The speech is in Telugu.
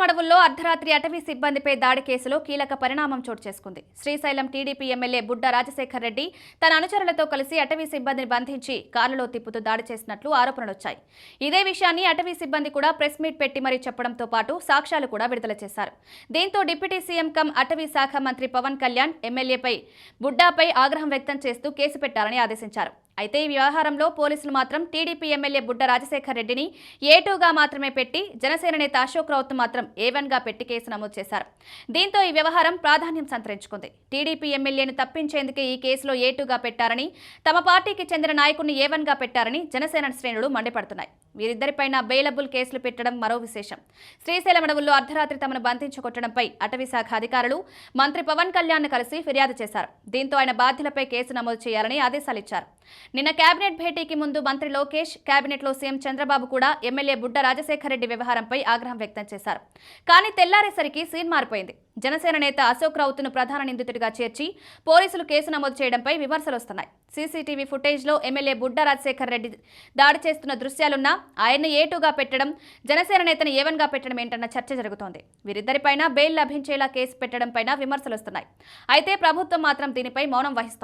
అడవుల్లో అర్ధరాత్రి అటవీ సిబ్బందిపై దాడి కేసులో కీలక పరిణామం చోటు చేసుకుంది. శ్రీశైలం టీడీపీ ఎమ్మెల్యే బుడ్డా రాజశేఖర్ రెడ్డి తన అనుచరులతో కలిసి అటవీ సిబ్బందిని బంధించి కారులో తిప్పుతూ దాడి చేసినట్లు ఆరోపణలొచ్చాయి. ఇదే విషయాన్ని అటవీ సిబ్బంది కూడా ప్రెస్ మీట్ పెట్టి మరీ చెప్పడంతో పాటు సాక్ష్యాలు కూడా విడుదల చేశారు. దీంతో డిప్యూటీ సీఎం కమ్ అటవీ శాఖ మంత్రి పవన్ కళ్యాణ్ ఎమ్మెల్యేపై బుడ్డాపై ఆగ్రహం వ్యక్తం చేస్తూ కేసు పెట్టాలని ఆదేశించారు. అయితే ఈ వ్యవహారంలో పోలీసులు మాత్రం టీడీపీ ఎమ్మెల్యే బుడ్డా రాజశేఖర్ రెడ్డిని A2గా మాత్రమే పెట్టి జనసేన నేత అశోక్ రావుత్ మాత్రం A1గా పెట్టి కేసు నమోదు చేశారు. దీంతో ఈ వ్యవహారం ప్రాధాన్యం సంతరించుకుంది. టీడీపీ ఎమ్మెల్యేను తప్పించేందుకే ఈ కేసులో A2గా పెట్టారని, తమ పార్టీకి చెందిన నాయకుడిని A1గా పెట్టారని జనసేన శ్రేణులు మండిపడుతున్నాయి. వీరిద్దరిపైన బెయిలబుల్ కేసులు పెట్టడం మరో విశేషం. శ్రీశైలం అడవుల్లో అర్ధరాత్రి తమను బంధించుకొట్టడంపై అటవీ శాఖ అధికారులు మంత్రి పవన్ కళ్యాణ్ కలిసి ఫిర్యాదు చేశారు. దీంతో ఆయన బాధ్యులపై కేసు నమోదు చేయాలని ఆదేశాలిచ్చారు. నిన్న కేబినెట్ భేటీకి ముందు మంత్రి లోకేష్, కేబినెట్లో సీఎం చంద్రబాబు కూడా ఎమ్మెల్యే బుడ్డా రాజశేఖర్ రెడ్డి వ్యవహారంపై ఆగ్రహం వ్యక్తం చేశారు. కానీ తెల్లారేసరికి సీన్ మారిపోయింది. జనసేన నేత అశోక్ రావుత్ను ప్రధాన నిందితుడిగా చేర్చి పోలీసులు కేసు నమోదు చేయడంపై విమర్శలు వస్తున్నాయి. సీసీటీవీ ఫుటేజ్లో ఎమ్మెల్యే బుడ్డా రాజశేఖర్ రెడ్డి దాడి చేస్తున్న దృశ్యాలున్నా ఆయన్ని A2గా పెట్టడం, జనసేన నేతను A1గా పెట్టడం ఏంటన్న చర్చ జరుగుతోంది. వీరిద్దరిపైన బెయిల్ లభించేలా కేసు పెట్టడంపైన విమర్శలు వస్తున్నాయి. అయితే ప్రభుత్వం మాత్రం దీనిపై మౌనం వహిస్తోంది.